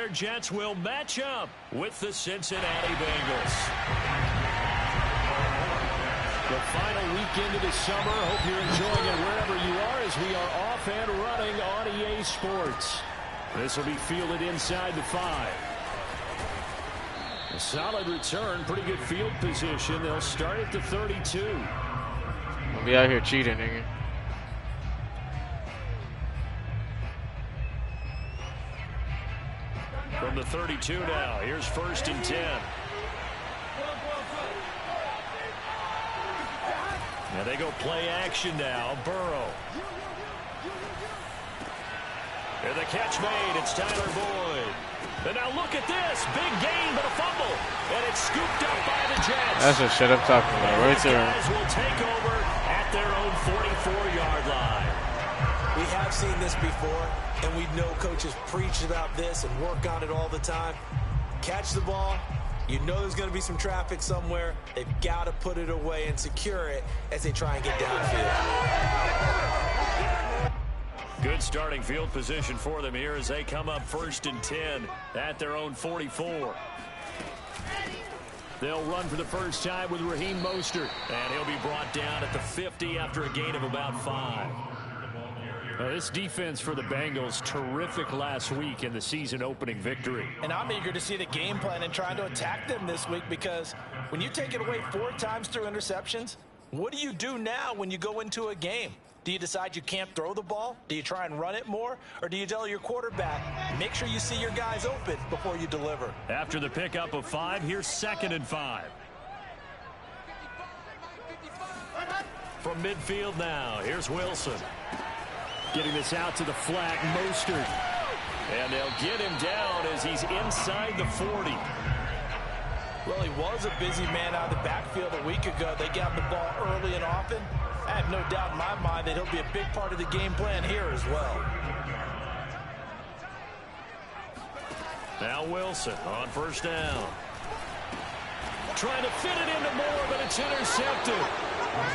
their Jets will match up with the Cincinnati Bengals. The final weekend of the summer. Hope you're enjoying it wherever you are as we are off and running on EA Sports. This will be fielded inside the 5. A solid return, pretty good field position. They'll start at the 32. We'll be out here cheating, nigga. From the 32 now, here's 1st and 10. Now they go play action now. Burrow. And the catch made. It's Tyler Boyd. And now look at this. Big gain, but a fumble. And it's scooped up by the Jets. That's the shit I'm talking about right there. The guys will take over at their own 44-yard line. We have seen this before, and we know coaches preach about this and work on it all the time. Catch the ball. You know there's going to be some traffic somewhere. They've got to put it away and secure it as they try and get downfield. Good starting field position for them here as they come up 1st and 10 at their own 44. They'll run for the first time with Raheem Mostert, and he'll be brought down at the 50 after a gain of about 5. This defense for the Bengals, terrific last week in the season-opening victory. And I'm eager to see the game plan and trying to attack them this week, because when you take it away 4 times through interceptions, what do you do now when you go into a game? Do you decide you can't throw the ball? Do you try and run it more? Or do you tell your quarterback, make sure you see your guys open before you deliver? After the pickup of 5, here's 2nd and 5. From midfield now, here's Wilson. Getting this out to the flat, Mostert. And they'll get him down as he's inside the 40. Well, he was a busy man out of the backfield a week ago. They got the ball early and often. I have no doubt in my mind that he'll be a big part of the game plan here as well. Now Wilson on 1st down. Trying to fit it into Moore, but it's intercepted.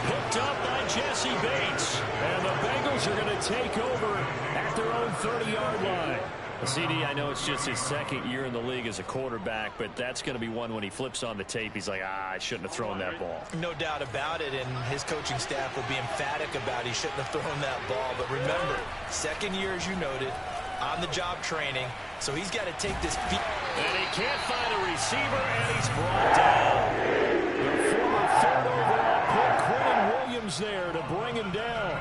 Picked up by Jesse Bates. And the Bengals are going to take over at their own 30-yard line. CD, I know it's just his 2nd year in the league as a quarterback, but that's going to be one when he flips on the tape, he's like, I shouldn't have thrown that ball. No doubt about it, and his coaching staff will be emphatic about he shouldn't have thrown that ball. But remember, 2nd year, as you noted, on-the-job training, so he's got to take this. And he can't find a receiver, and he's brought down. The former 3rd overall pick, Quinn Williams there to bring him down.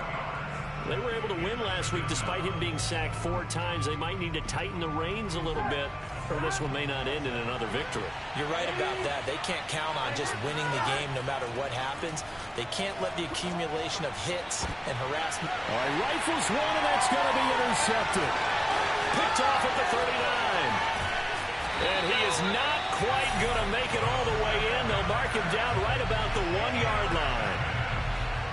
They were able to win last week despite him being sacked 4 times. They might need to tighten the reins a little bit, or this one may not end in another victory. You're right about that. They can't count on just winning the game no matter what happens. They can't let the accumulation of hits and harassment. All right, rifles one, and that's going to be intercepted. Picked off at the 39. And he is not quite going to make it all the way in. They'll mark him down right about the 1-yard line.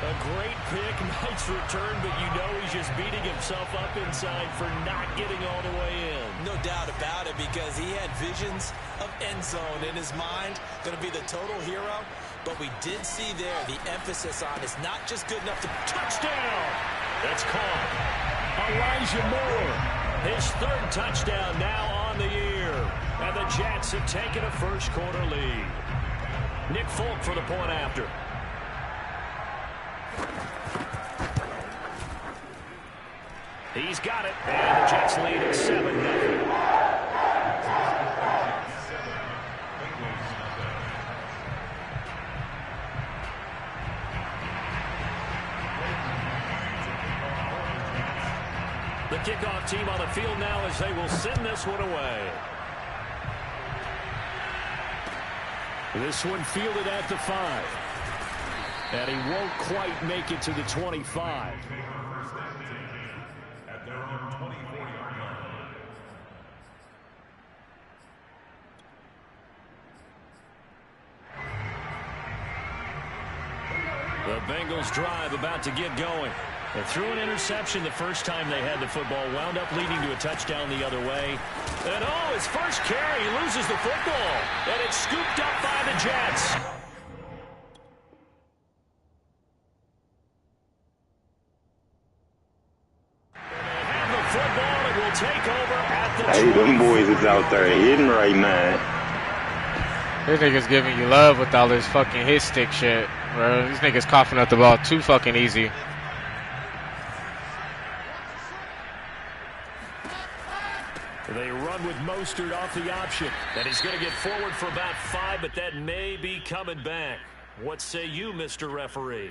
A great pick, nice return, but you know he's just beating himself up inside for not getting all the way in. No doubt about it, because he had visions of end zone in his mind, going to be the total hero. But we did see there the emphasis on is not just good enough to... Touchdown! That's caught. Elijah Moore, his 3rd touchdown now on the year. And the Jets have taken a first-quarter lead. Nick Folk for the point after. He's got it, and the Jets lead at 7-0. The kickoff team on the field now as they will send this one away. This one fielded at the 5. And he won't quite make it to the 25. The Bengals drive about to get going. They threw an interception the first time they had the football, wound up leading to a touchdown the other way. And oh, his first carry, he loses the football. And it's scooped up by the Jets. Hey, them boys are niggas out there hitting right now. This nigga's giving you love with all this fucking hit stick shit, bro. These niggas coughing up the ball too fucking easy. They run with Mostert off the option. And he's going to get forward for about 5, but that may be coming back. What say you, Mr. Referee?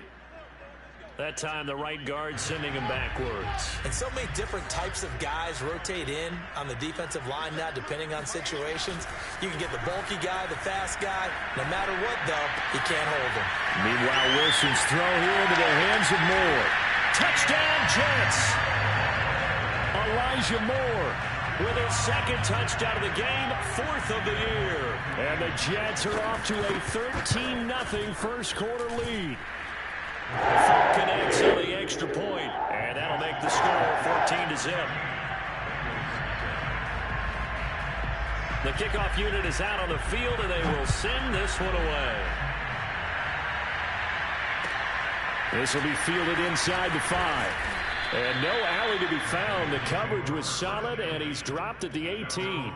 That time the right guard sending him backwards. And so many different types of guys rotate in on the defensive line now, depending on situations. You can get the bulky guy, the fast guy. No matter what, though, he can't hold him. Meanwhile, Wilson's throw here into the hands of Moore. Touchdown, Jets! Elijah Moore with his second touchdown of the game, 4th of the year. And the Jets are off to a 13-0 first quarter lead. Fulk connects on the extra point, and that'll make the score 14-0. The kickoff unit is out on the field, and they will send this one away. This will be fielded inside the 5. And no alley to be found. The coverage was solid, and he's dropped at the 18.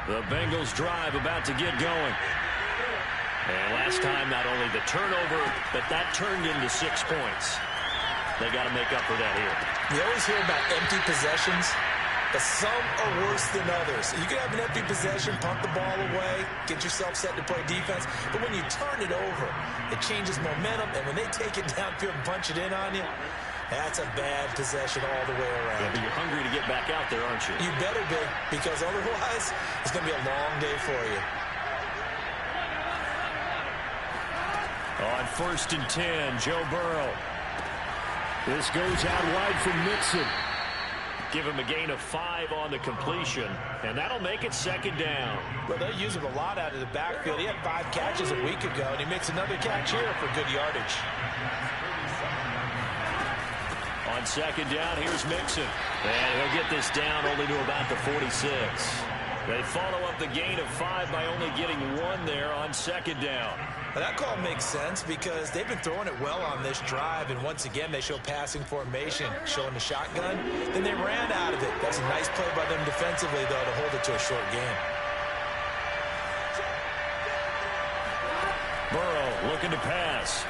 The Bengals drive about to get going. And last time, not only the turnover, but that turned into 6 points. They got to make up for that here. You always hear about empty possessions, but some are worse than others. You can have an empty possession, pump the ball away, get yourself set to play defense, but when you turn it over, it changes momentum, and when they take it downfield and punch it in on you, that's a bad possession all the way around. Yeah, but you're hungry to get back out there, aren't you? You better be, because otherwise, it's going to be a long day for you. On 1st and 10, Joe Burrow. This goes out wide for Mixon. Give him a gain of 5 on the completion, and that'll make it 2nd down. Well, they use him a lot out of the backfield. He had 5 catches a week ago, and he makes another catch here for good yardage. On 2nd down, here's Mixon. And he'll get this down only to about the 46. They follow up the gain of 5 by only getting 1 there on 2nd down. Well, that call makes sense because they've been throwing it well on this drive, and once again they show passing formation, showing the shotgun. Then they ran out of it. That's a nice play by them defensively, though, to hold it to a short game. Burrow looking to pass.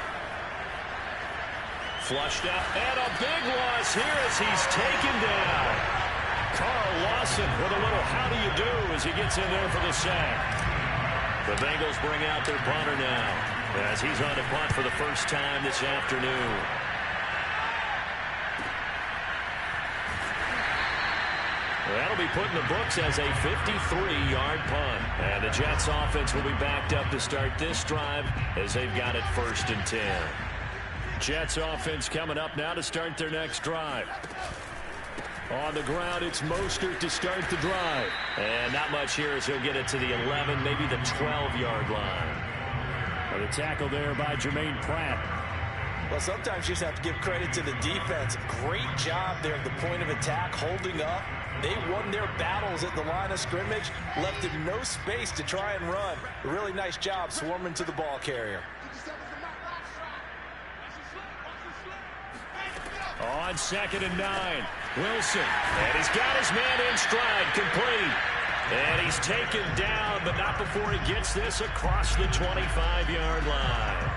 Flushed out, and a big loss here as he's taken down. Carl Lawson with a little how do you do as he gets in there for the sack. The Bengals bring out their punter now as he's on the punt for the first time this afternoon. That'll be put in the books as a 53-yard punt. And the Jets offense will be backed up to start this drive as they've got it 1st and 10. Jets offense coming up now to start their next drive. On the ground, it's Mostert to start the drive. And not much here as he'll get it to the 11, maybe the 12-yard line. And the tackle there by Jermaine Pratt. Well, sometimes you just have to give credit to the defense. Great job there at the point of attack, holding up. They won their battles at the line of scrimmage, left him no space to try and run. A really nice job swarming to the ball carrier. On 2nd and 9, Wilson. And he's got his man in stride, complete. And he's taken down, but not before he gets this across the 25-yard line.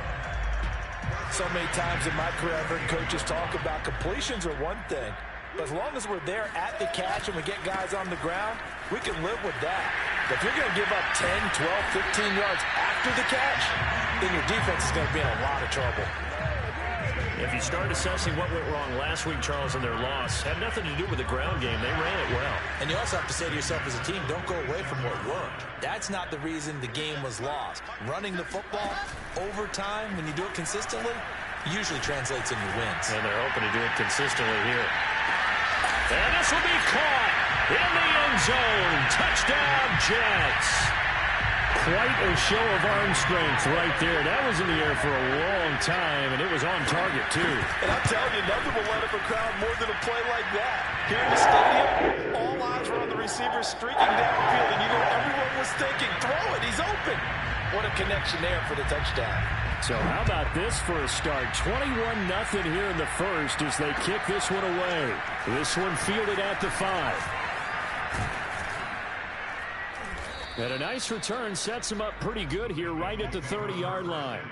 So many times in my career, I've heard coaches talk about completions are one thing. But as long as we're there at the catch and we get guys on the ground, we can live with that. But if you're going to give up 10, 12, 15 yards after the catch, then your defense is going to be in a lot of trouble. If you start assessing what went wrong last week, Charles, in their loss, had nothing to do with the ground game. They ran it well. And you also have to say to yourself as a team, don't go away from what worked. That's not the reason the game was lost. Running the football over time, when you do it consistently, usually translates into wins. And they're hoping to do it consistently here. And this will be caught in the end zone. Touchdown, Jets. Quite a show of arm strength right there. That was in the air for a long time, and it was on target, too. And I'm telling you, nothing will let up a crowd more than a play like that. Here in the stadium, all eyes were on the receiver streaking downfield, and you know everyone was thinking, throw it, he's open. What a connection there for the touchdown. So how about this for a start? 21-0 here in the first as they kick this one away. This one fielded at the 5. And a nice return sets them up pretty good here right at the 30-yard line.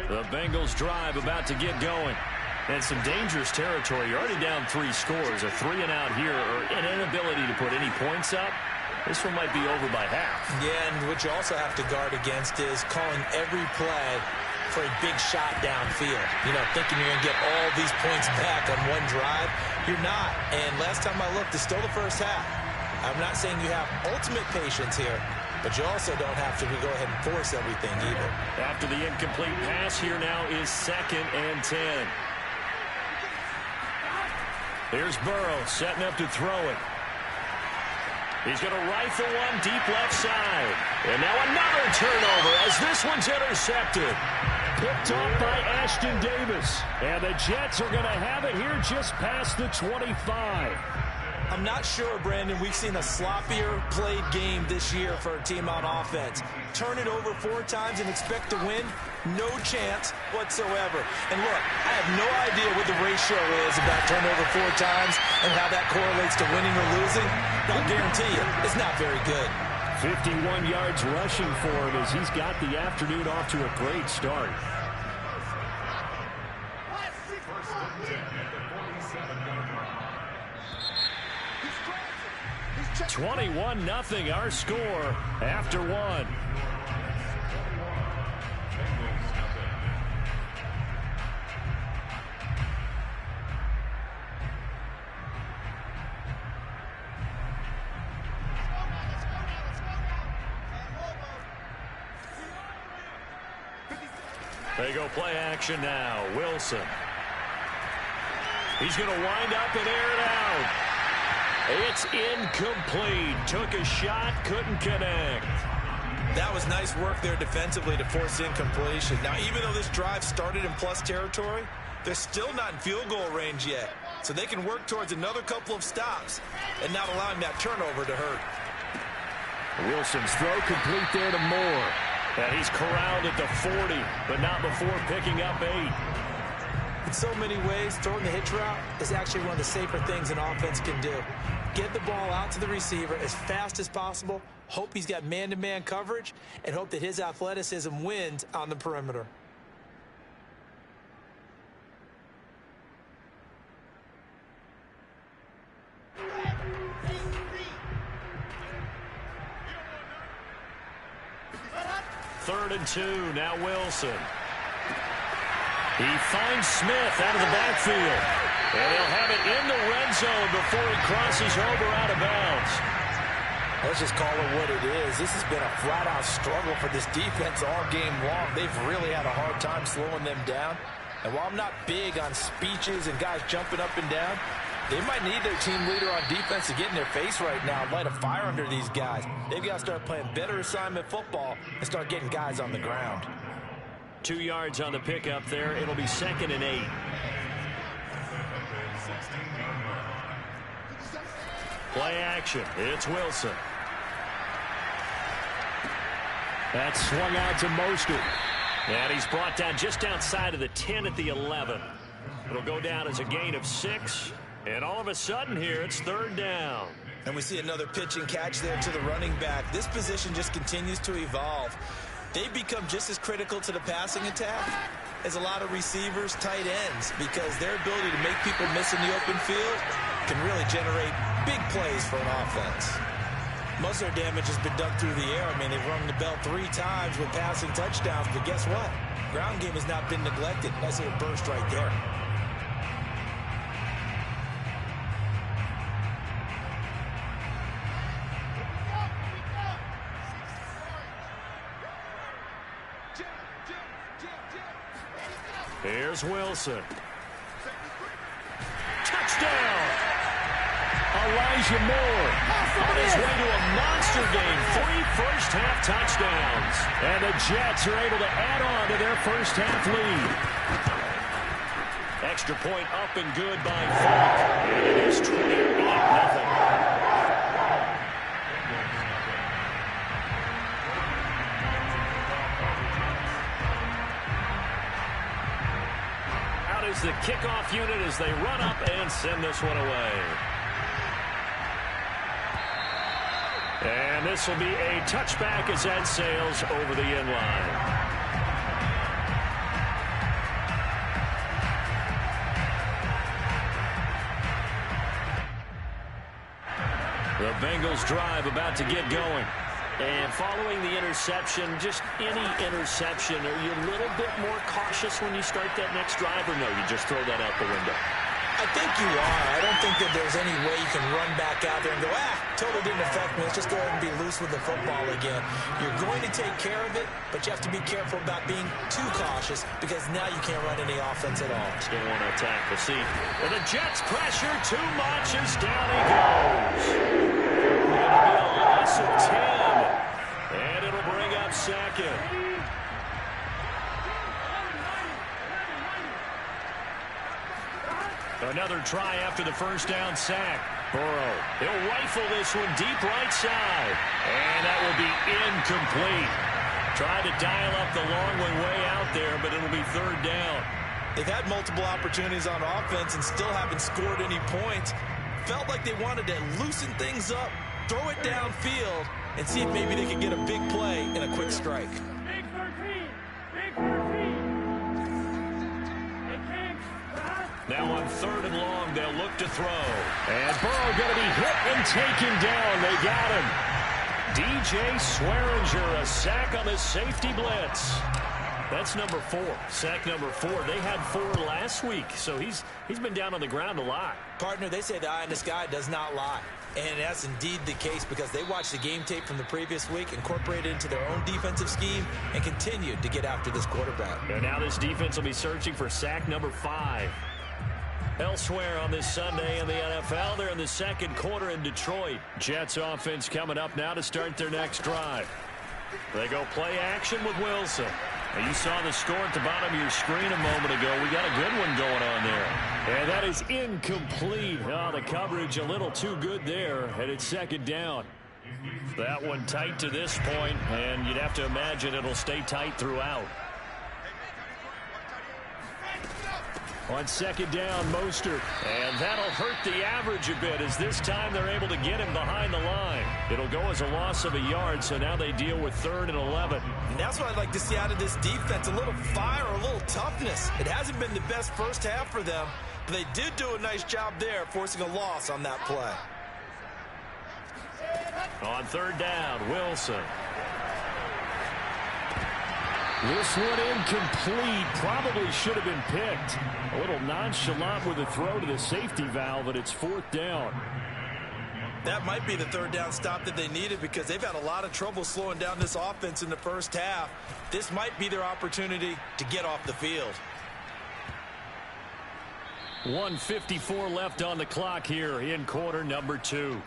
The Bengals drive about to get going. And some dangerous territory. You're already down 3 scores. A 3 and out here, or an inability to put any points up. This one might be over by half. Yeah, and what you also have to guard against is calling every play for a big shot downfield. You know, thinking you're going to get all these points back on one drive. You're not. And last time I looked, it's still the first half. I'm not saying you have ultimate patience here, but you also don't have to go ahead and force everything either. After the incomplete pass, here now is 2nd and 10. Here's Burrow setting up to throw it. He's going to rifle one deep left side. And now another turnover as this one's intercepted. Picked off by Ashton Davis. And the Jets are going to have it here just past the 25. I'm not sure, Brandon, we've seen a sloppier played game this year for a team on offense. Turn it over 4 times and expect to win? No chance whatsoever. And look, I have no idea what the ratio is about turnover 4 times and how that correlates to winning or losing. I'll guarantee you, it's not very good. 51 yards rushing for him as he's got the afternoon off to a great start. 21-0 our score after 1. They go play action now. Wilson. He's going to wind up and air it out. It's incomplete. Took a shot, couldn't connect. That was nice work there defensively to force incompletion. Now, even though this drive started in plus territory, they're still not in field goal range yet. So they can work towards another couple of stops and not allowing that turnover to hurt. Wilson's throw complete there to Moore. And he's corralled at the 40, but not before picking up 8. In so many ways, throwing the hitch route is actually one of the safer things an offense can do. Get the ball out to the receiver as fast as possible, hope he's got man-to-man coverage, and hope that his athleticism wins on the perimeter. Third and 2, now Wilson. He finds Smith out of the backfield. And he'll have it in the red zone before he crosses over out of bounds. Let's just call it what it is. This has been a flat-out struggle for this defense all game long. They've really had a hard time slowing them down. And while I'm not big on speeches and guys jumping up and down, they might need their team leader on defense to get in their face right now and light a fire under these guys. They've got to start playing better assignment football and start getting guys on the ground. 2 yards on the pickup there. It'll be 2nd and 8. Play action. It's Wilson. That's swung out to Mostert. And he's brought down just outside of the 10 at the 11. It'll go down as a gain of 6. And all of a sudden here, it's 3rd down. And we see another pitch and catch there to the running back. This position just continues to evolve. They become just as critical to the passing attack as a lot of receivers, tight ends, because their ability to make people miss in the open field can really generate big plays for an offense. Most of their damage has been done through the air. I mean, they've rung the bell 3 times with passing touchdowns, but guess what? Ground game has not been neglected. Nice little burst right there. Here's Wilson. Touchdown! Elijah Moore on his way to a monster game. 3 first-half touchdowns. And the Jets are able to add on to their first-half lead. Extra point up and good by Falk. And it is 28-0. is the kickoff unit as they run up and send this one away. And this will be a touchback as that sails over the end line. The Bengals drive about to get going. And following the interception, just any interception, are you a little bit more cautious when you start that next drive, or no, you just throw that out the window? I think you are. I don't think that there's any way you can run back out there and go, totally didn't affect me. Let's just go ahead and be loose with the football again. You're going to take care of it, but you have to be careful about being too cautious because now you can't run any offense at all. Still want to attack. We'll see. And the Jets pressure too much as down he goes. It'll be a loss of 10. And it'll bring up second. Another try after the first down sack. Burrow, he'll rifle this one deep right side. And that will be incomplete. Tried to dial up the long one way out there, but it'll be third down. They've had multiple opportunities on offense and still haven't scored any points. Felt like they wanted to loosen things up, throw it downfield, and see if maybe they could get a big play and a quick strike. Big 13. Big 13. Now on third and long, they'll look to throw. And Burrow going to be hit and taken down. They got him. DJ Swearinger, a sack on the safety blitz. That's number 4. Sack number 4. They had 4 last week, so he's been down on the ground a lot. Partner, they say the eye in the sky does not lie. And that's indeed the case because they watched the game tape from the previous week, incorporated it into their own defensive scheme, and continued to get after this quarterback. And now this defense will be searching for sack number 5. Elsewhere on this Sunday in the NFL, they're in the second quarter in Detroit. Jets offense coming up now to start their next drive. They go play action with Wilson. Now you saw the score at the bottom of your screen a moment ago. We got a good one going on there. And that is incomplete. Oh, the coverage a little too good there, and it's second down. That one tight to this point, and you'd have to imagine it'll stay tight throughout. On second down, Mostert. And that'll hurt the average a bit as this time they're able to get him behind the line. It'll go as a loss of a yard, so now they deal with 3rd and 11. And that's what I'd like to see out of this defense, a little fire, a little toughness. It hasn't been the best first half for them, but they did do a nice job there, forcing a loss on that play. On third down, Wilson. This one incomplete. Probably should have been picked. A little nonchalant with a throw to the safety valve, but it's 4th down. That might be the 3rd down stop that they needed because they've had a lot of trouble slowing down this offense in the first half. This might be their opportunity to get off the field. 1:54 left on the clock here in quarter number 2.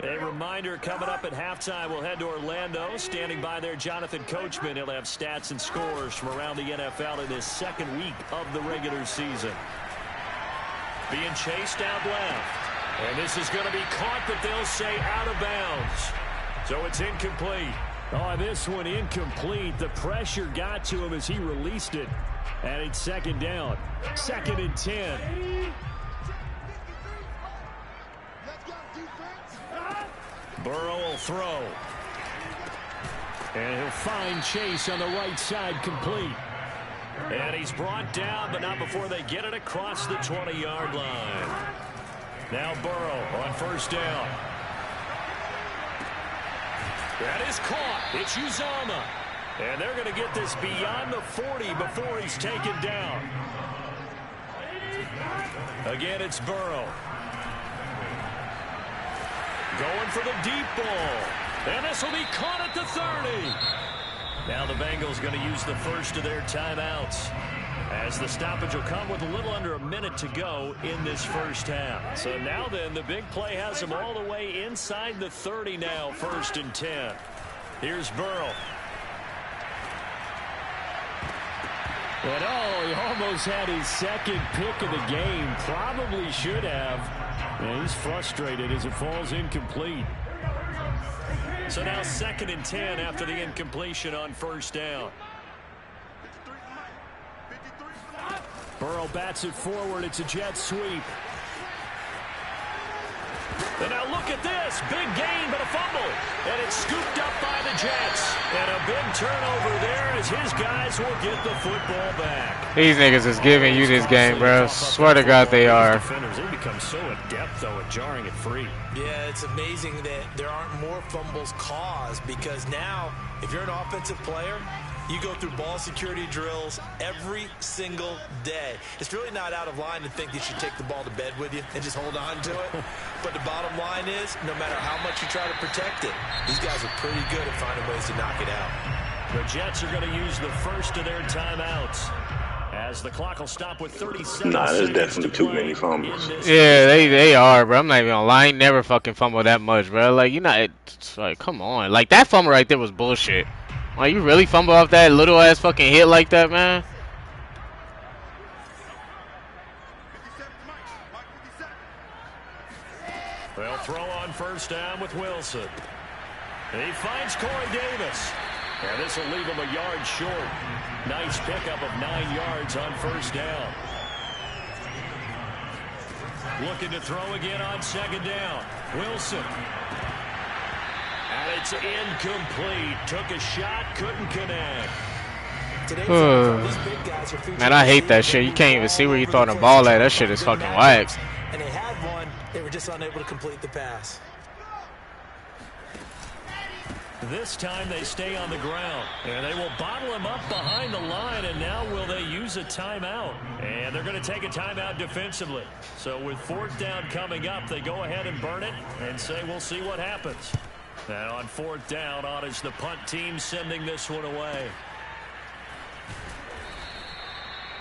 A reminder coming up at halftime, we'll head to Orlando. Standing by there, Jonathan Coachman. He'll have stats and scores from around the NFL in this second week of the regular season. Being chased out left. And this is going to be caught, but they'll say out of bounds. So it's incomplete. Oh, this one incomplete. The pressure got to him as he released it. And it's second down. 2nd and 10. Burrow will throw. And he'll find Chase on the right side, complete. And he's brought down, but not before they get it across the 20-yard line. Now Burrow on first down. That is caught. It's Uzomah. And they're going to get this beyond the 40 before he's taken down. Again, it's Burrow. Going for the deep ball. And this will be caught at the 30. Now the Bengals going to use the first of their timeouts, as the stoppage will come with a little under a minute to go in this first half. So now then, the big play has them all the way inside the 30 now, 1st and 10. Here's Burrow. And he almost had his second pick of the game. Probably should have. And he's frustrated as it falls incomplete. So now 2nd and 10 after the incompletion on 1st down. Burrow bats it forward. It's a jet sweep. And now look at this. Big gain, but a fumble. And it's scooped up by the Jets. And a big turnover there as his guys will get the football back. These niggas is giving you this game, bro. Swear to God they are. They become so adept, though, at jarring it free. Yeah, it's amazing that there aren't more fumbles caused, because now, if you're an offensive player, you go through ball security drills every single day. It's really not out of line to think that you should take the ball to bed with you and just hold on to it. But the bottom line is, no matter how much you try to protect it, these guys are pretty good at finding ways to knock it out. The Jets are going to use the first of their timeouts, as the clock will stop with 37 Nah, there's seconds definitely to too play many fumbles. Yeah, they are, bro. I'm not even gonna lie. I ain't never fucking fumble that much, bro. Like, you're not, it's like, come on. Like, that fumble right there was bullshit. Like, you really fumble off that little ass fucking hit like that, man? They'll throw on 1st down with Wilson. He finds Corey Davis. And this will leave him a yard short. Nice pickup of 9 yards on 1st down. Looking to throw again on 2nd down. Wilson. And it's incomplete. Took a shot, couldn't connect. Man, I hate that shit. You can't even see where you throwing the ball at. That shit is fucking whack. And they had one, they were just unable to complete the pass. This time they stay on the ground, and they will bottle him up behind the line, and now will they use a timeout? And they're going to take a timeout defensively. So with 4th down coming up, they go ahead and burn it and say we'll see what happens. And on 4th down, on is the punt team sending this one away.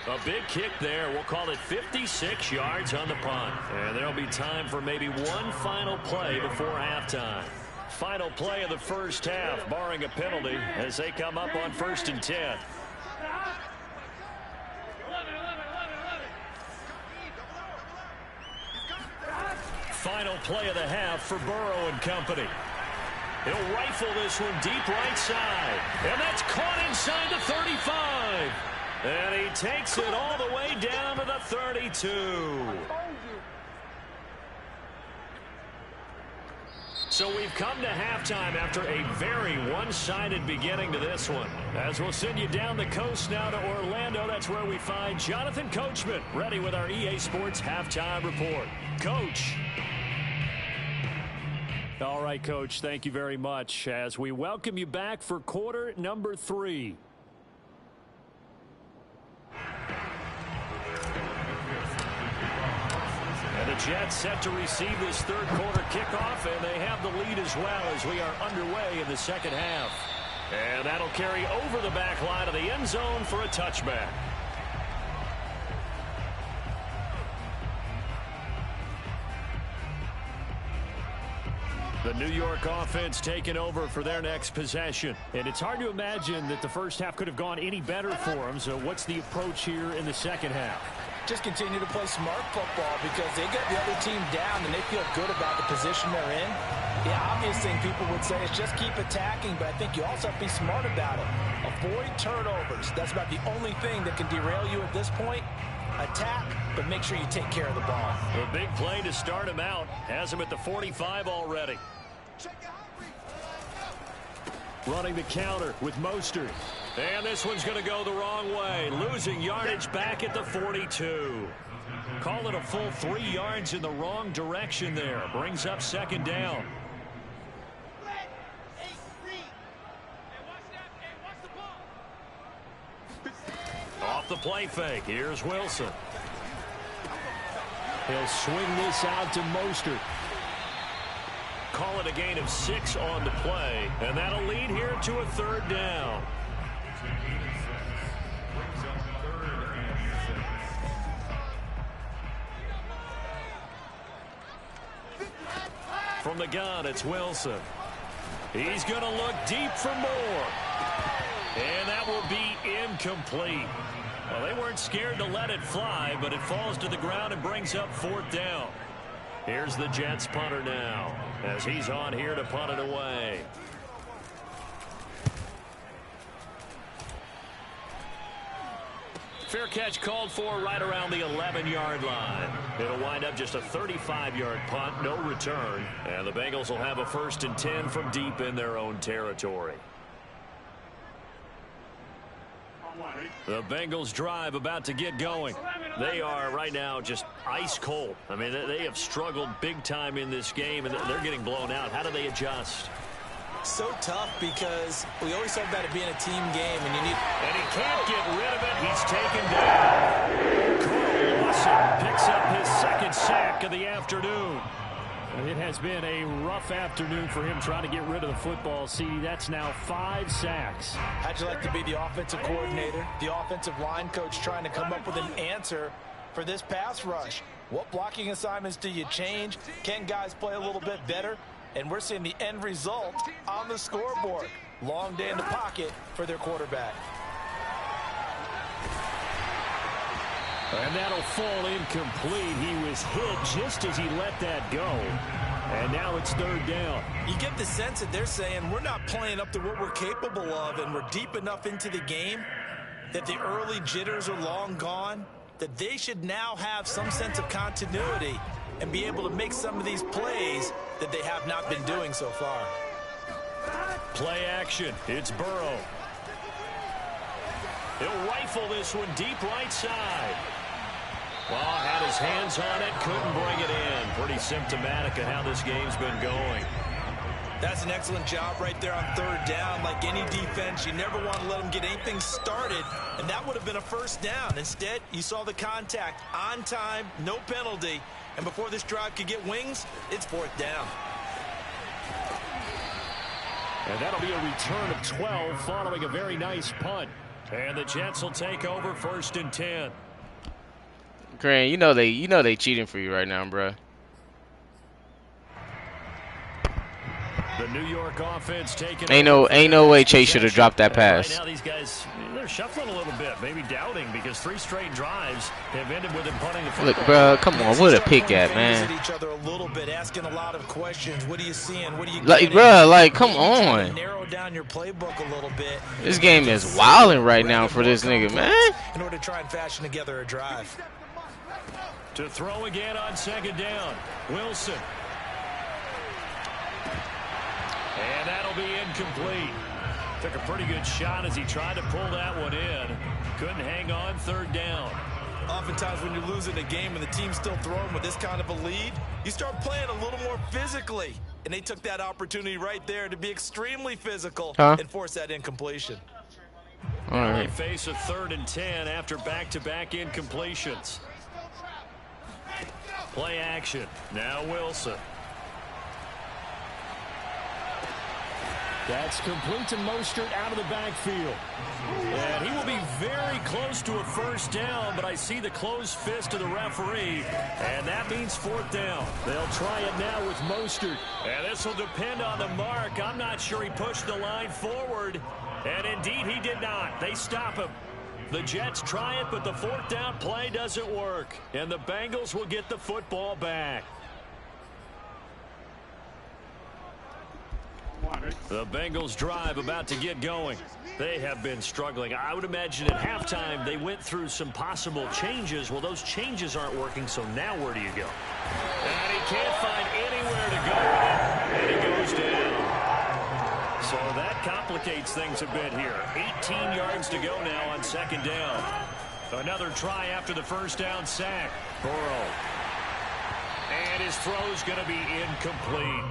A big kick there. We'll call it 56 yards on the punt. And there'll be time for maybe one final play before halftime. Final play of the 1st half, barring a penalty, as they come up on 1st and 10. Final play of the half for Burrow and company. He'll rifle this one deep right side. And that's caught inside the 35. And he takes it all the way down to the 32. So we've come to halftime after a very one-sided beginning to this one. As we'll send you down the coast now to Orlando, that's where we find Jonathan Coachman, ready with our EA Sports Halftime Report. Coach. All right, Coach, thank you very much as we welcome you back for quarter number 3. And the Jets set to receive this 3rd quarter kickoff, and they have the lead as well as we are underway in the 2nd half. And that'll carry over the back line of the end zone for a touchback. The New York offense taking over for their next possession. And it's hard to imagine that the 1st half could have gone any better for them. So what's the approach here in the 2nd half? Just continue to play smart football because they got the other team down and they feel good about the position they're in. The obvious thing people would say is just keep attacking, but I think you also have to be smart about it. Avoid turnovers. That's about the only thing that can derail you at this point. Attack, but make sure you take care of the ball. A big play to start him out. Has him at the 45 already. Running the counter with Mostert. And this one's going to go the wrong way. Losing yardage back at the 42. Call it a full 3 yards in the wrong direction there. Brings up 2nd down. Off the play fake. Here's Wilson. He'll swing this out to Mostert. Call it a gain of 6 on the play. And that'll lead here to a 3rd down. From the gun, it's Wilson. He's going to look deep for more. And that will be incomplete. Well, they weren't scared to let it fly, but it falls to the ground and brings up 4th down. Here's the Jets punter now, as he's on here to punt it away. Fair catch called for right around the 11-yard line. It'll wind up just a 35-yard punt, no return. And the Bengals will have a 1st and 10 from deep in their own territory. The Bengals drive about to get going. They are right now just ice cold. I mean, they have struggled big time in this game, and they're getting blown out. How do they adjust? So tough because we always talk about it being a team game, and you need. And he can't get rid of it. He's taken down. Carl Lawson picks up his 2nd sack of the afternoon. It has been a rough afternoon for him trying to get rid of the football. See, that's now 5 sacks. How'd you like to be the offensive coordinator, the offensive line coach trying to come up with an answer for this pass rush? What blocking assignments do you change? Can guys play a little bit better? And we're seeing the end result on the scoreboard. Long day in the pocket for their quarterback. And that'll fall incomplete. He was hit just as he let that go. And now it's 3rd down. You get the sense that they're saying we're not playing up to what we're capable of, and we're deep enough into the game that the early jitters are long gone, that they should now have some sense of continuity and be able to make some of these plays that they have not been doing so far. Play action. It's Burrow. He'll rifle this one deep right side. Well, had his hands on it, couldn't bring it in. Pretty symptomatic of how this game's been going. That's an excellent job right there on 3rd down. Like any defense, you never want to let them get anything started, and that would have been a 1st down. Instead, you saw the contact on time, no penalty, and before this drive could get wings, it's 4th down. And that'll be a return of 12 following a very nice punt. And the Jets will take over 1st and 10. Grant, you know they cheating for you right now, bro. The New York offense taking Ain't no way Chase should have dropped that pass. Right now these guys, they're shuffling a little bit, maybe doubting, because 3 straight drives have ended with him punting the football. Look, bro, come on, what a pick at, man. Each other a little bit, asking a lot of questions. What are you seeing? What are you like, bro, like, come on. Narrow down your playbook a little bit. This game is wilding right now for this nigga, man. In order to try and fashion together a drive. To throw again on 2nd down, Wilson. And that'll be incomplete. Took a pretty good shot as he tried to pull that one in. Couldn't hang on 3rd down. Oftentimes when you're losing a game and the team's still throwing with this kind of a lead, you start playing a little more physically. And they took that opportunity right there to be extremely physical and force that incompletion. All right. They face a 3rd and 10 after back-to-back incompletions. Play action. Now Wilson. That's complete to Mostert out of the backfield. And he will be very close to a 1st down, but I see the closed fist of the referee, and that means 4th down. They'll try it now with Mostert. And this will depend on the mark. I'm not sure he pushed the line forward, and indeed he did not. They stop him. The Jets try it, but the 4th down play doesn't work, and the Bengals will get the football back. The Bengals drive about to get going. They have been struggling. I would imagine at halftime they went through some possible changes. Well, those changes aren't working, so now where do you go? And he can't find anywhere to go with it, and he goes down. So that complicates things a bit here. 18 yards to go now on 2nd down. Another try after the 1st down sack. Burrow. And his throw's going to be incomplete.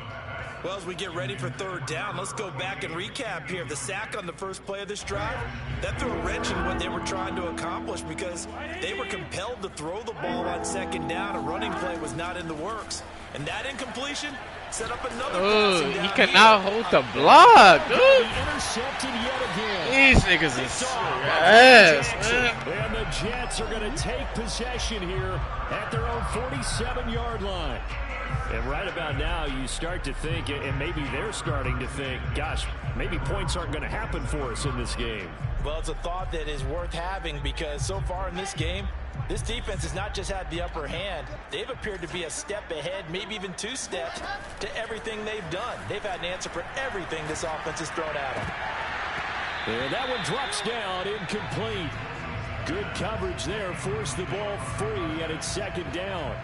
Well, as we get ready for 3rd down, let's go back and recap here. The sack on the first play of this drive, that threw a wrench in what they were trying to accomplish because they were compelled to throw the ball on 2nd down. A running play was not in the works. And that incompletion set up another passing down. He cannot hold the block, dude. Intercepted yet again. These niggas is ass, man. And the Jets are going to take possession here at their own 47-yard line. And right about now, you start to think, and maybe they're starting to think, gosh, maybe points aren't going to happen for us in this game. Well, it's a thought that is worth having because so far in this game, this defense has not just had the upper hand. They've appeared to be a step ahead, maybe even 2 steps to everything they've done. They've had an answer for everything this offense has thrown at them. And that one drops down, incomplete. Good coverage there, forced the ball free, and it's 2nd down.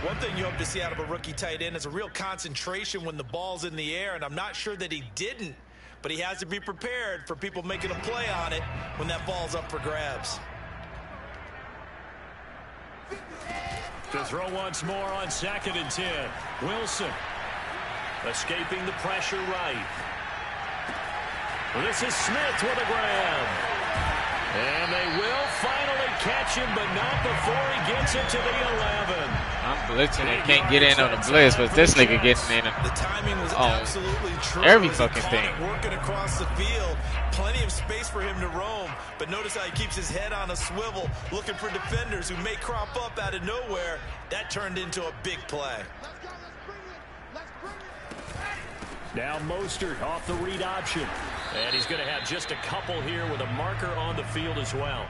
One thing you hope to see out of a rookie tight end is a real concentration when the ball's in the air, and I'm not sure that he didn't, but he has to be prepared for people making a play on it when that ball's up for grabs. To throw once more on 2nd and 10. Wilson escaping the pressure right. This is Smith with a grab. And they will finally catch him, but not before he gets it to the 11. I'm blitzing and can't get in on the blitz, but this nigga getting in. The timing was absolutely true. Every fucking thing. Working across the field. Plenty of space for him to roam. But notice how he keeps his head on a swivel, looking for defenders who may crop up out of nowhere. That turned into a big play. Now Mostert off the read option. And he's going to have just a couple here with a marker on the field as well.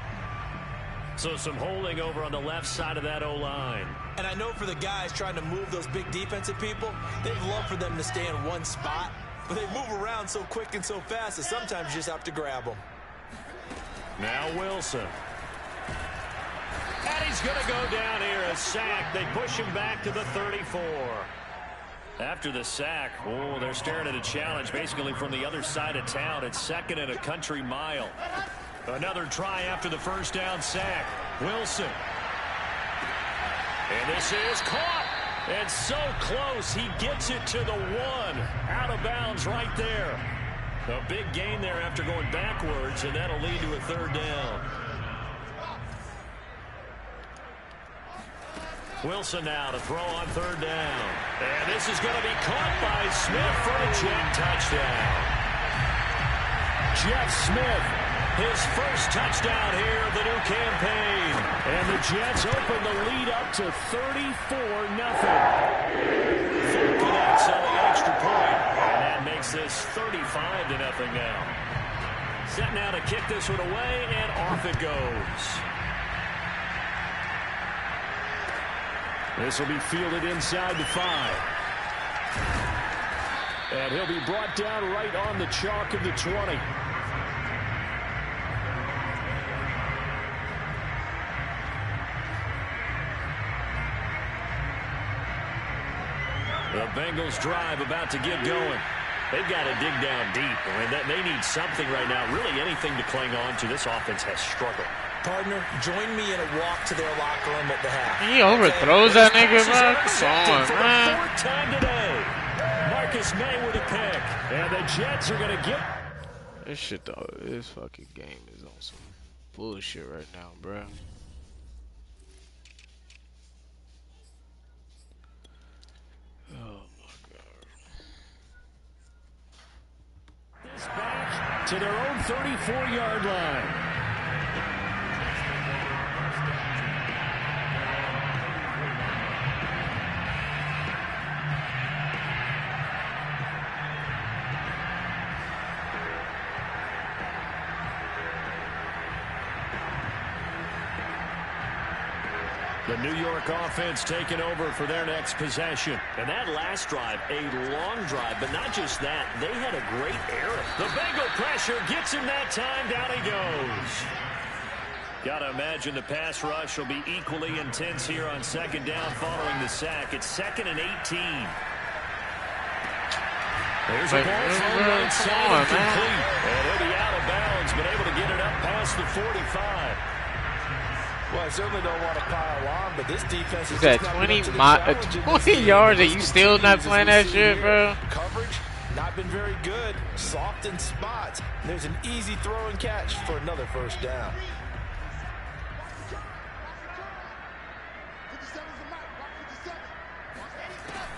So some holding over on the left side of that O-line. And I know for the guys trying to move those big defensive people, they'd love for them to stay in one spot. But they move around so quick and so fast that sometimes you just have to grab them. Now Wilson. And he's going to go down here, a sack. They push him back to the 34. After the sack, oh, they're staring at a challenge basically from the other side of town. It's 2nd and a country mile. Another try after the first down sack. Wilson. And this is caught. And so close, he gets it to the 1. Out of bounds right there. A big gain there after going backwards, and that'll lead to a 3rd down. Wilson now to throw on 3rd down. And this is going to be caught by Smith for a jet touchdown. Jeff Smith, his first touchdown here of the new campaign. And the Jets open the lead up to 34-0. Full connects on the extra point. And that makes this 35-0 now. Set now to kick this one away, and off it goes. This will be fielded inside the 5. And he'll be brought down right on the chalk of the 20. The Bengals drive about to get going. They've got to dig down deep. I mean, they need something right now, really anything to cling on to. This offense has struggled. Partner, join me in a walk to their locker room at the half. He overthrows that nigga, bro. Come on, for man. the 4th time today. Marcus May with a pick. And the Jets are going to get... This shit, though, this fucking game is on some bullshit right now, bro. Oh, my God. This back to their own 34-yard line. The New York offense taking over for their next possession. And that last drive, a long drive, but not just that. They had a great error. The Bengal pressure gets him that time. Down he goes. Got to imagine the pass rush will be equally intense here on 2nd down following the sack. It's 2nd and 18. There's a ball thrown right side incomplete. And he'll be out of bounds, but able to get it up past the 45. Well, I certainly don't want to pile on, but this defense is got 20 yards and you still not playing that shit, bro. Coverage, not been very good. Soft in spots. There's an easy throw and catch for another 1st down.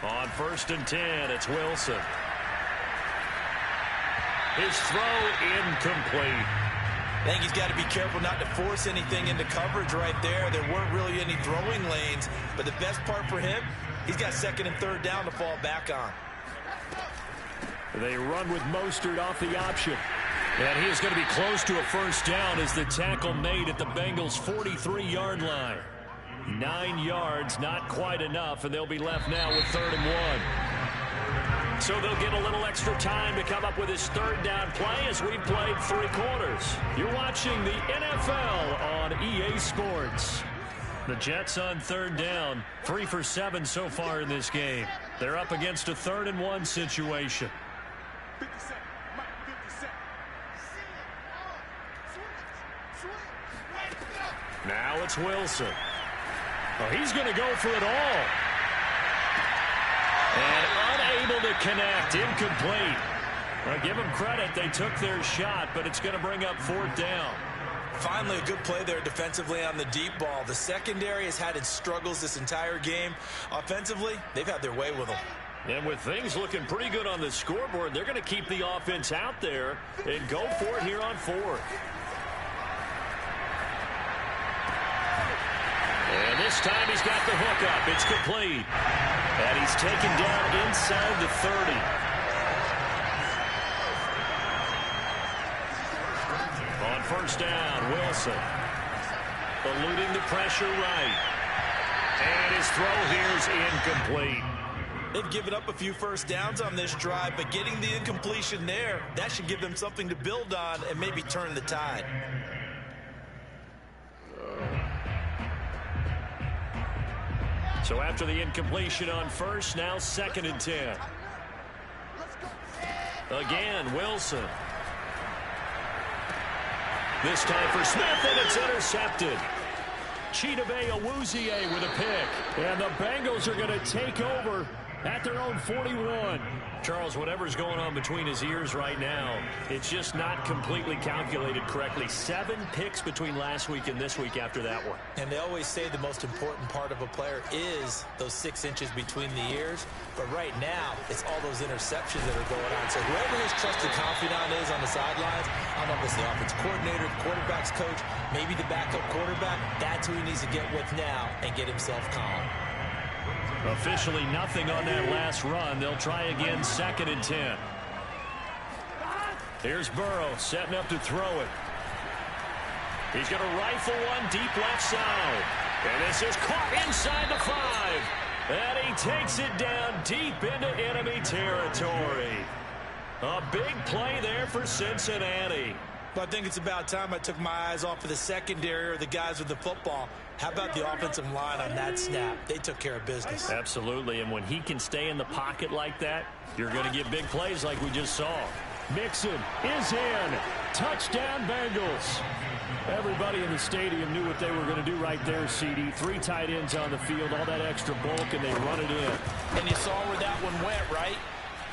On 1st and 10, it's Wilson. His throw incomplete. I think he's got to be careful not to force anything into coverage right there. There weren't really any throwing lanes, but the best part for him, he's got second and third down to fall back on. They run with Mostert off the option. And he is going to be close to a first down as the tackle made at the Bengals' 43-yard line. 9 yards, not quite enough, and they'll be left now with 3rd and 1. So they'll get a little extra time to come up with his 3rd down play as we played 3 quarters. You're watching the NFL on EA Sports. The Jets on 3rd down, 3 for 7 so far in this game. They're up against a 3rd and 1 situation. Now it's Wilson. Oh, he's going to go for it all. And unable to connect. Incomplete. Well, give them credit. They took their shot, but it's going to bring up 4th down. Finally, a good play there defensively on the deep ball. The secondary has had its struggles this entire game. Offensively, they've had their way with them. And with things looking pretty good on the scoreboard, they're going to keep the offense out there and go for it here on 4th. And this time he's got the hook up. It's complete. And he's taken down inside the 30. On first down, Wilson. Eluding the pressure right. And his throw here is incomplete. They've given up a few first downs on this drive, but getting the incompletion there, that should give them something to build on and maybe turn the tide. So after the incompletion on first, now 2nd and 10. Again, Wilson. This time for Smith, and it's intercepted. Chidobe Awuzie with a pick. And the Bengals are going to take over at their own 41. Charles, whatever's going on between his ears right now, it's just not completely calculated correctly. 7 picks between last week and this week after that one. And they always say the most important part of a player is those 6 inches between the ears. But right now, it's all those interceptions that are going on. So whoever his trusted confidant is on the sidelines, I don't know if it's the offensive coordinator, the quarterback's coach, maybe the backup quarterback, that's who he needs to get with now and get himself calm. Officially nothing on that last run. They'll try again, 2nd and 10. Here's Burrow setting up to throw it. He's going to rifle one deep left side. And this is caught inside the 5. And he takes it down deep into enemy territory. A big play there for Cincinnati. But I think it's about time I took my eyes off of the secondary or the guys with the football. How about the offensive line on that snap? They took care of business. Absolutely, and when he can stay in the pocket like that, you're going to get big plays like we just saw. Mixon is in. Touchdown, Bengals. Everybody in the stadium knew what they were going to do right there, CD. 3 tight ends on the field, all that extra bulk, and they run it in. And you saw where that one went, right?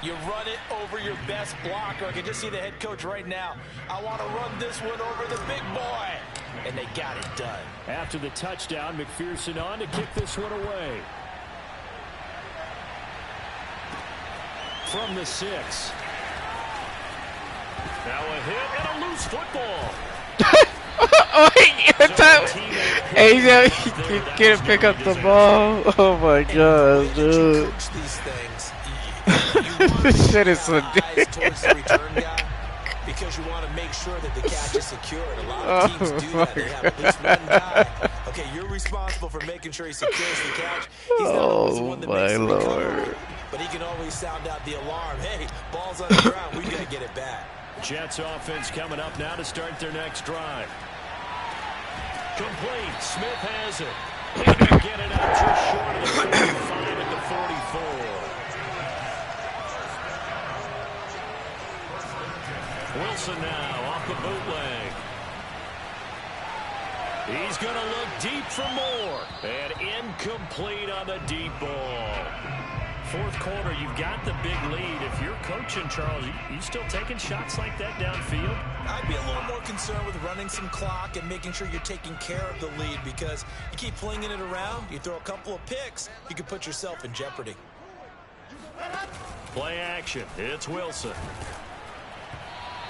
You run it over your best blocker. I can just see the head coach right now. I want to run this one over the big boy. And they got it done. After the touchdown, McPherson on to kick this one away. From the 6. Now a hit and a loose football. Hey, you can't pick up the ball. Oh my god, dude. This shit is so dick. Because you want to make sure that the catch is secured. A lot of teams do that. They have at least one guy. Okay, you're responsible for making sure he secures the catch. He's not always the one that makes the recovery, but he can always sound out the alarm. Hey, ball's on the ground. We got to get it back. Jets offense coming up now to start their next drive. Complete. Smith has it. He's going to get it out just short of the 45 at the 44. Wilson now off the bootleg. He's going to look deep for more. And incomplete on the deep ball. 4th quarter, you've got the big lead. If you're coaching, Charles, you still taking shots like that downfield? I'd be a little more concerned with running some clock and making sure you're taking care of the lead, because you keep flinging it around, you throw a couple of picks, you could put yourself in jeopardy. Play action. It's Wilson.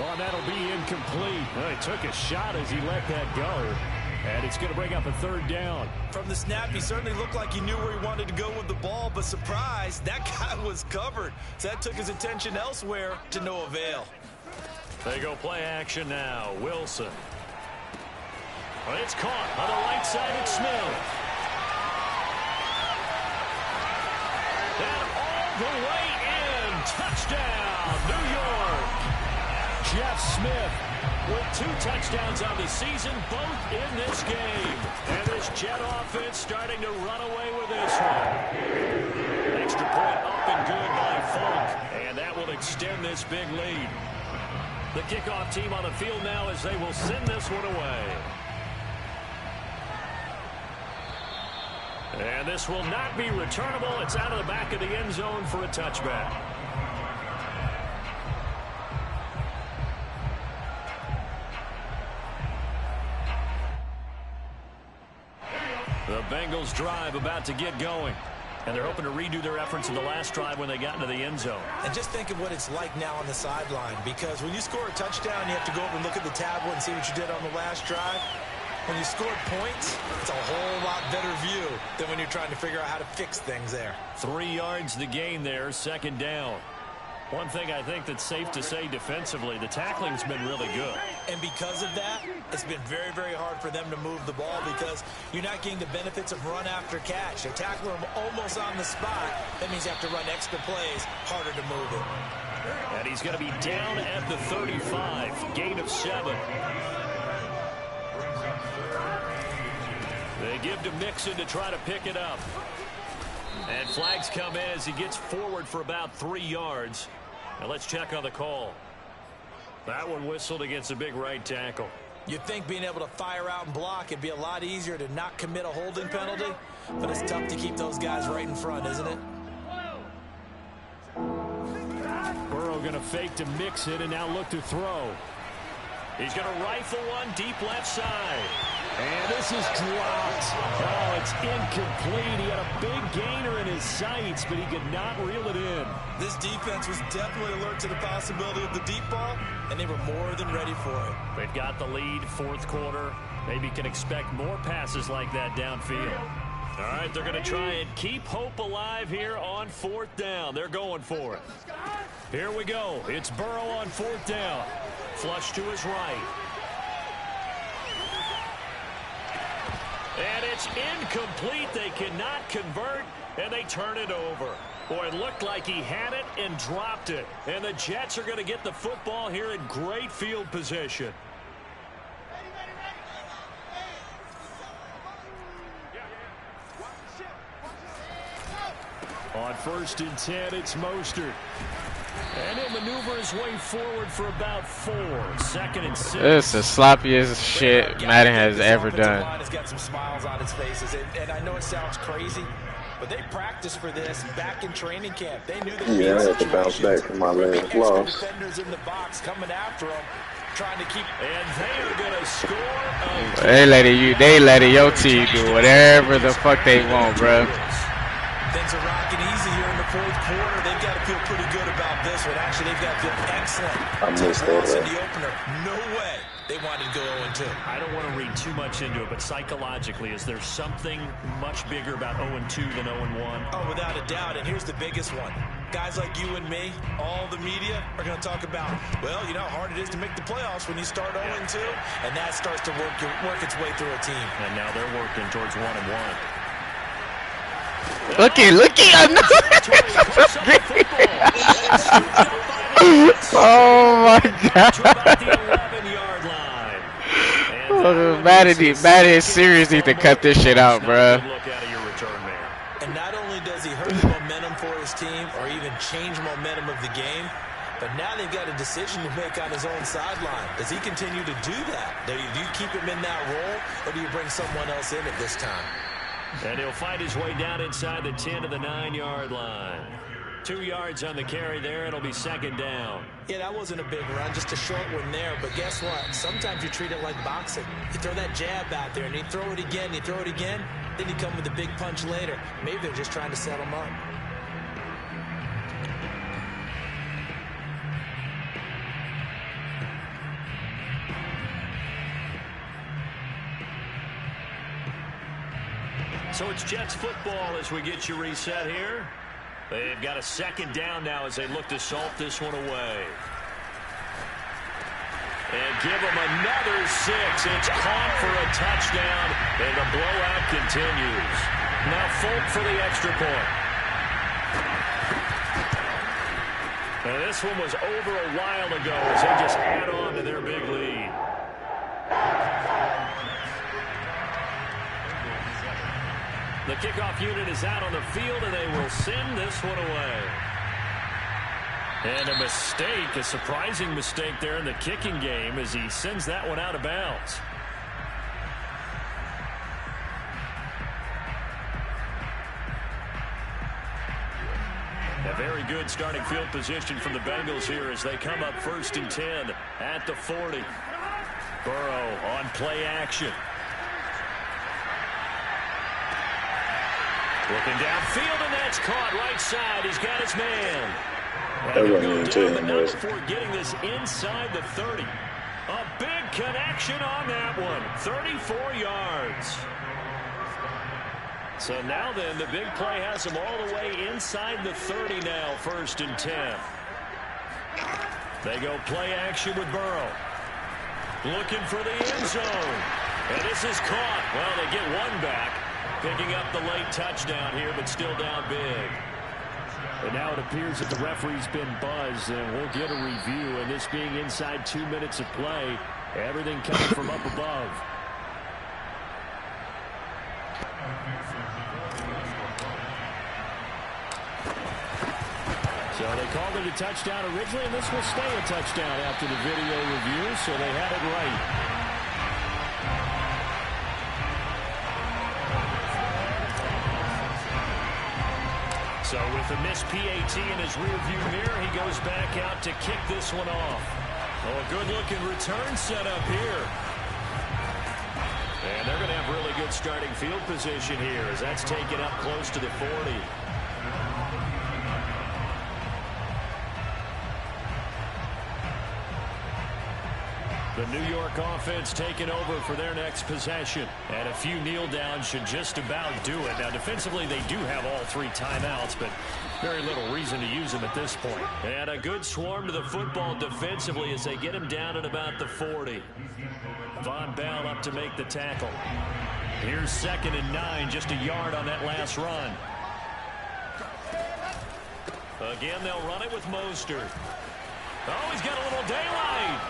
Oh, that'll be incomplete. Well, he took a shot as he let that go. And it's going to bring up a third down. From the snap, he certainly looked like he knew where he wanted to go with the ball, but surprise, that guy was covered. So that took his attention elsewhere to no avail. They go play action now. Wilson. Well, it's caught on the right side of Smith. And all the way in. Touchdown, New York. Jeff Smith with 2 touchdowns on the season, both in this game. And this Jet offense starting to run away with this one. Extra point up and good by Funk. And that will extend this big lead. The kickoff team on the field now as they will send this one away. And this will not be returnable. It's out of the back of the end zone for a touchback. The Bengals drive about to get going. And they're hoping to redo their efforts in the last drive when they got into the end zone. And just think of what it's like now on the sideline, because when you score a touchdown, you have to go over and look at the tablet and see what you did on the last drive. When you scored points, it's a whole lot better view than when you're trying to figure out how to fix things there. 3 yards the gain there, second down. One thing I think that's safe to say defensively, the tackling's been really good. And because of that, it's been very, very hard for them to move the ball because you're not getting the benefits of run after catch. They tackle them almost on the spot. That means you have to run extra plays, harder to move it. And he's going to be down at the 35, gain of 7. They give to Mixon to try to pick it up. And flags come in as he gets forward for about 3 yards. Now let's check on the call. That one whistled against a big right tackle. You'd think being able to fire out and block, it'd be a lot easier to not commit a holding penalty. But it's tough to keep those guys right in front, isn't it? Burrow going to fake to mix it and now look to throw. He's going to rifle one deep left side. And this is dropped. Oh, it's incomplete. He had a big gainer in his sights, but he could not reel it in. This defense was definitely alert to the possibility of the deep ball, and they were more than ready for it. They've got the lead, fourth quarter. Maybe can expect more passes like that downfield. All right, they're going to try and keep hope alive here on 4th down. They're going for it. Here we go. It's Burrow on 4th down. Flush to his right. And it's incomplete. They cannot convert, and they turn it over. Boy, it looked like he had it and dropped it. And the Jets are going to get the football here in great field position. On 1st and 10, it's Mostert. And he'll maneuver his way forward for about 4. 2nd and 6. This is the sloppiest shit Madden has ever done. Has got some smiles on his faces, and I know it sounds crazy, but they practiced for this back in training camp. They knew that. Yeah, I had to bounce back from my last loss. Defenders in the box coming after him, trying to keep. And they are going to score. They letting your team do whatever the fuck they want, bro. Things are rocking easy here in the 4th quarter. They've got to feel pretty good about this one. Actually, they've got to feel excellent. I missed that. In the opener, no way they wanted to go 0-2. I don't want to read too much into it, but psychologically, is there something much bigger about 0-2 than 0-1? Oh, without a doubt, and here's the biggest one. Guys like you and me, all the media, are going to talk about, well, you know how hard it is to make the playoffs when you start 0-2, and that starts to work its way through a team. And now they're working towards 1-1. Looky, I know. Oh my God. Madden serious need to cut this shit out, bro. And not only does he hurt the momentum for his team or even change momentum of the game, but now they've got a decision to make on his own sideline. Does he continue to do that? Do you keep him in that role, or do you bring someone else in at this time? And he'll fight his way down inside the 10 to the 9-yard line. 2 yards on the carry there. It'll be 2nd down. Yeah, that wasn't a big run, just a short one there. But guess what? Sometimes you treat it like boxing. You throw that jab out there, and you throw it again, then you come with a big punch later. Maybe they're just trying to set him up. So it's Jets football as we get you reset here. They've got a second down now as they look to salt this one away. And give them another 6. It's caught for a touchdown, and the blowout continues. Now Folk for the extra point. And this one was over a while ago as they just add on to their big lead. The kickoff unit is out on the field, and they will send this one away. And a mistake, a surprising mistake there in the kicking game as he sends that one out of bounds. A very good starting field position from the Bengals here as they come up 1st and 10 at the 40. Burrow on play action. Looking downfield, and that's caught right side. He's got his man. That wasn't even down, not before getting this inside the 30. A big connection on that one. 34 yards. So now then, the big play has him all the way inside the 30 now, 1st and 10. They go play action with Burrow. Looking for the end zone. And this is caught. Well, they get one back. Picking up the late touchdown here, but still down big. And now it appears that the referee's been buzzed, and we'll get a review. And this being inside 2 minutes of play, everything coming from up above. So they called it a touchdown originally, and this will stay a touchdown after the video review, so they had it right. So with a missed PAT in his rearview mirror, he goes back out to kick this one off. Oh, a good-looking return set up here. And they're going to have really good starting field position here as that's taken up close to the 40. The New York offense taking over for their next possession. And a few kneel downs should just about do it. Now, defensively, they do have all 3 timeouts, but very little reason to use them at this point. And a good swarm to the football defensively as they get him down at about the 40. Von Bell up to make the tackle. Here's 2nd and 9, just a yard on that last run. Again, they'll run it with Mostert. Oh, he's got a little daylight.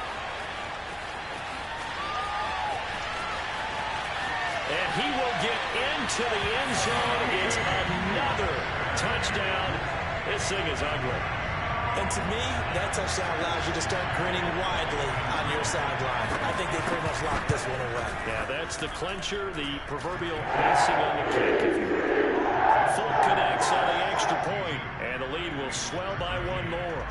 And he will get into the end zone. It's another touchdown. This thing is ugly. And to me, that touchdown allows you to start grinning widely on your sideline. I think they pretty much locked this one away. Yeah, that's the clincher, the proverbial icing on the cake, if you will. Folk connects on the extra point, and the lead will swell by one more.